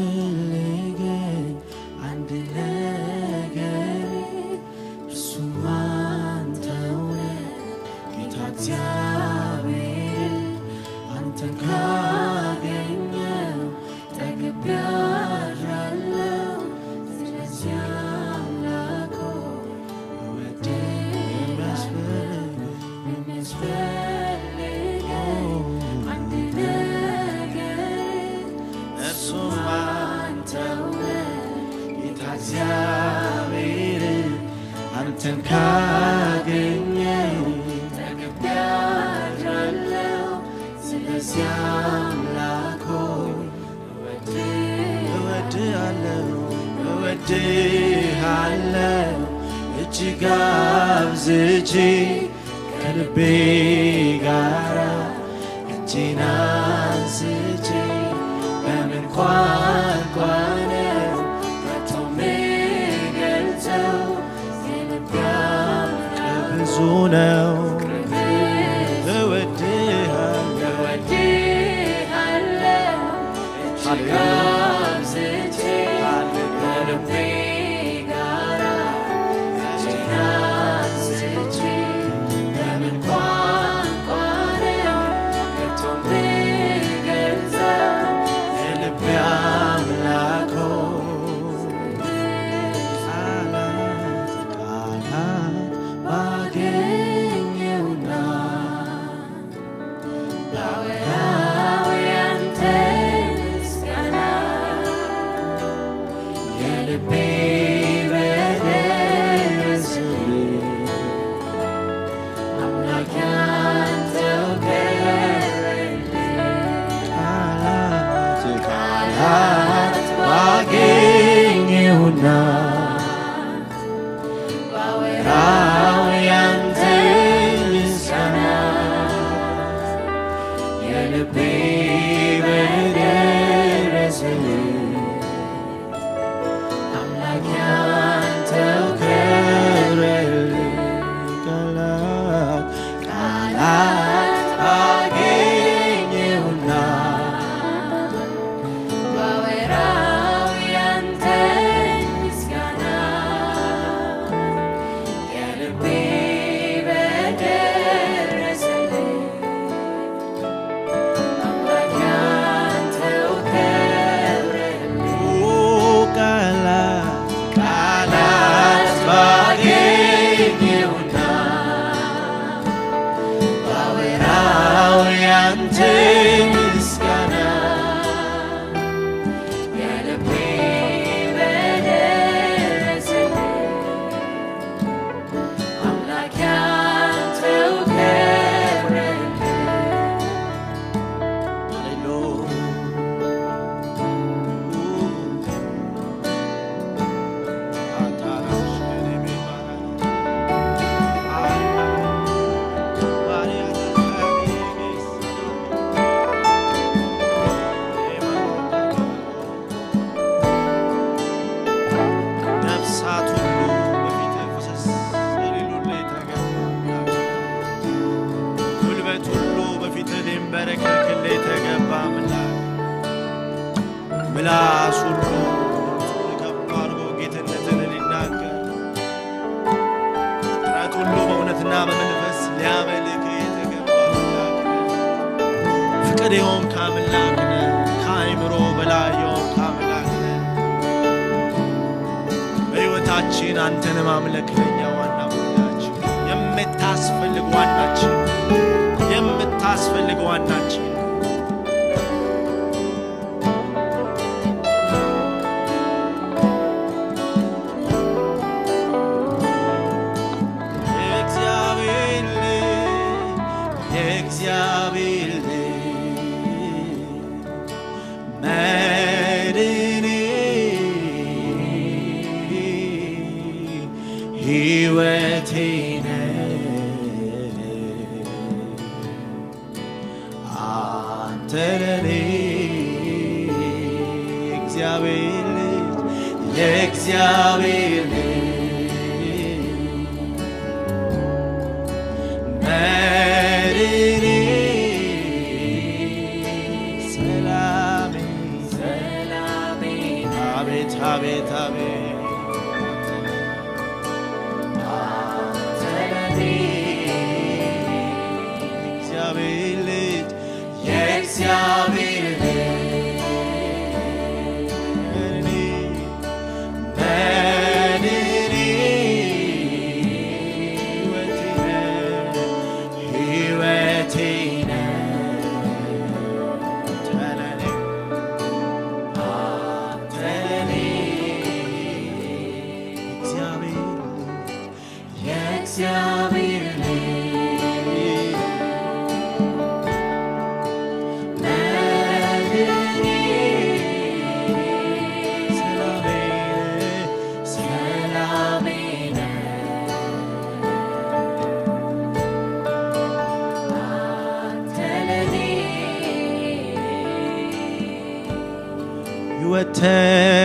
የሚያስፈልገኝ አንድ ነገር እርሱም አንተው ነህ ጌታ እግዚአብሔር። አንተን ካገኘው ጠግቤያለሁ። ስለዚህ አምላክ ሆይ እወድሃለሁ። የሚያስፈልገኝ አንድ ነገር እርሱም አንተው ነህ ጌታ እግዚአብሔር። አንተን ካገኘው ጠግቤያለሁ። ስለዚህ አምላክ ሆይ እወድሃለሁ እጅግ አብዝቼ ከልቤ ጋራ እጄን አንስቼ በምን ቋንቋ ነው ከቶ የምገልጸው? የልቤ አምላክ ብዙ ነው። እወድሃለሁ እጅግ አብዝቼ ከልቤ ጋራ እጄን አንስቼ በምን ቋንቋ ነው ከቶ የምገልጸው? የልቤ አምላክ ቃላት ባገኘውና ባወራው ያንተን ምስጋና የልቤ በደረሰልኝ አምላክ ያንተው ከበረልኝ። ቃላት ባገኘውና ባወራው ያንተን ምስጋና የልቤ በደረሰልኝ አምላክ ያንተው ከበረልኝ። ቃላት ባገኘውና ባወራው ያንተን ምስጋና የልቤ በደረሰልኝ አምላክ ያንተው ከበረልኝ። ቃላት ባገኘውና ባወራው ያንተን ምስጋና የልቤ በደረሰልኝ አምላክ ያንተው ከበረልኝ። ነፍሳት ሁሉ በፊትህ ፍሰስ ይሉልህ የተገባ ጉልበት ሁሉ በፊትህ ሊንበረከክልህ የተገባ ምላስ ሁሉ ድምፁን ከፍ አድርጎ ጌትነትን ሊናገር ጥረት ሁሉ በእውነትና በመንፈስ ሊያመልክ የተገባ አምላክ ነህ። ፍቅር የሆንክ አምላክ ነህ። ከአእምሮ በላይ የሆንክ አምላክ ነህ። በሕይወታችን አንተን ማምለክ ለኛ ዋና ጉዳያችን፣ የምታስፈልግ ዋናችን የእግዚአብሔር መድኔ ሕይወቴ ነህ አንተ ለኔ የእግዚአብሔር መድኔ ሰላሜ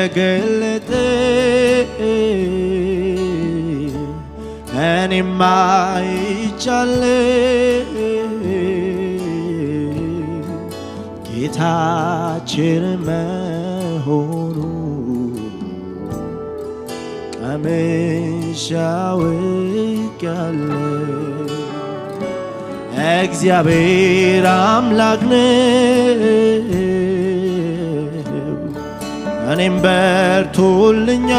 ተገለጠ እኔማ አይቻለሁ ጌታችን መሆኑ ቀምሼ አውቄአለሁ እግዚአብሔር አምላክ ነው እኔም በርቶልኛል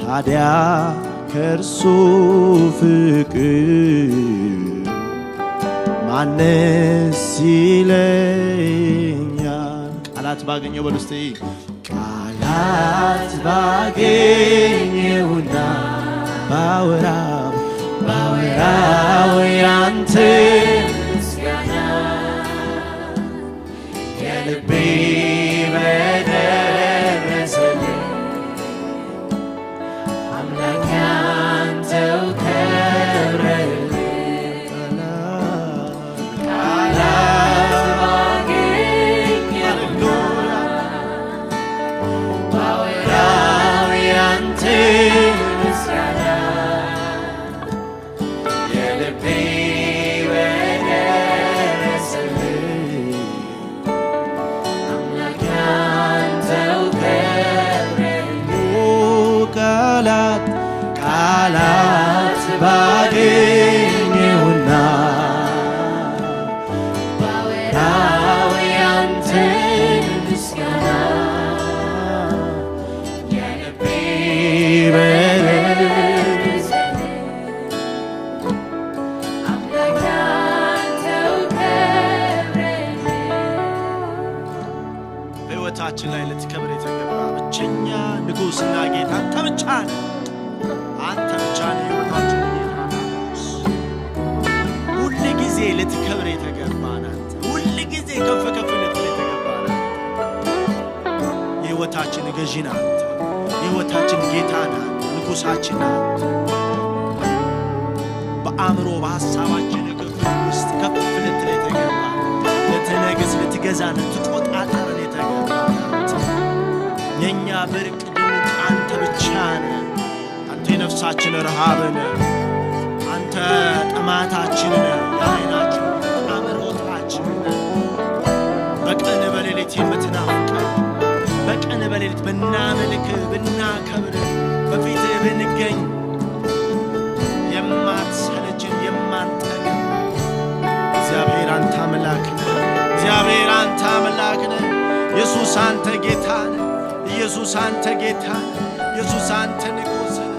ታዲያ ከእርሱ ፍቅር ማንስ ይለኛል ቃላት ባገኘው በሉ እስቲ ቃላት ባገኘውና ባወራው ያንተ ልቤ በደረሰልኝ አምላክ አንተው ከብረህልኝ ቃላት ባገኘውና ባወራው ያንተ ምስጋና የልቤ ቃላት ባገኘውና ባወራው ያንተን ምስጋና የልቤ በረሰልኝ አምላክ አንተው ከብረህልኝ በሕይወታችን ላይ ልትከብር የተገባ ብቸኛ ንጉሥና ጌታ አንተ ብቻ ነህ አንተ ብቻ ነህ ሕይወታችን ጌታ ሁል ጊዜ ልትከብር የተገባ አንተ ሁል ጊዜ ከፍ ከፍ ልትል የተገባ አንተ የሕይወታችን ገዢ ነህ አንተ የሕይወታችን ጌታ ነህ ንጉሣችን ነህ በአእምሮ በሐሳባችን ክፍል ውስጥ ከፍ ልትል የተገባ ልትነግስ ልትገዛ ልትቆጣጠረን የተገባ አንተ የእኛ ብርቅ ድንቅ አንተ ብቻ ነህ የነፍሳችን ረሃብን አንተ ጥማታችንን የዓይናችን አምሮታችን በቀን በሌሊት የምትናፍቀን በቀን በሌሊት ብናመልክ ብናከብር በፊትህ ብንገኝ የማትሰለችን የማንጠግብ እግዚአብሔር አንተ አምላክ ነህ እግዚአብሔር አንተ አምላክ ነህ ኢየሱስ አንተ ጌታ ነህ ኢየሱስ አንተ ጌታ ነህ ኢየሱስ አንተ ንጉሥ ነህ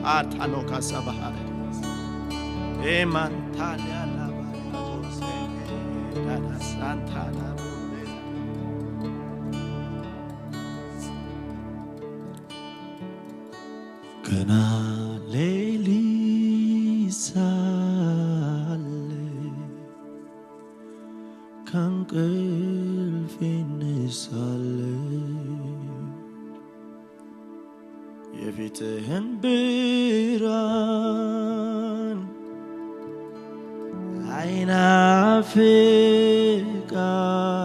Atalo kasabahare emantalia la barose dana santana gana lelisale kanqilfinisale የፊትህን ብርሃን አይናፍቃለሁ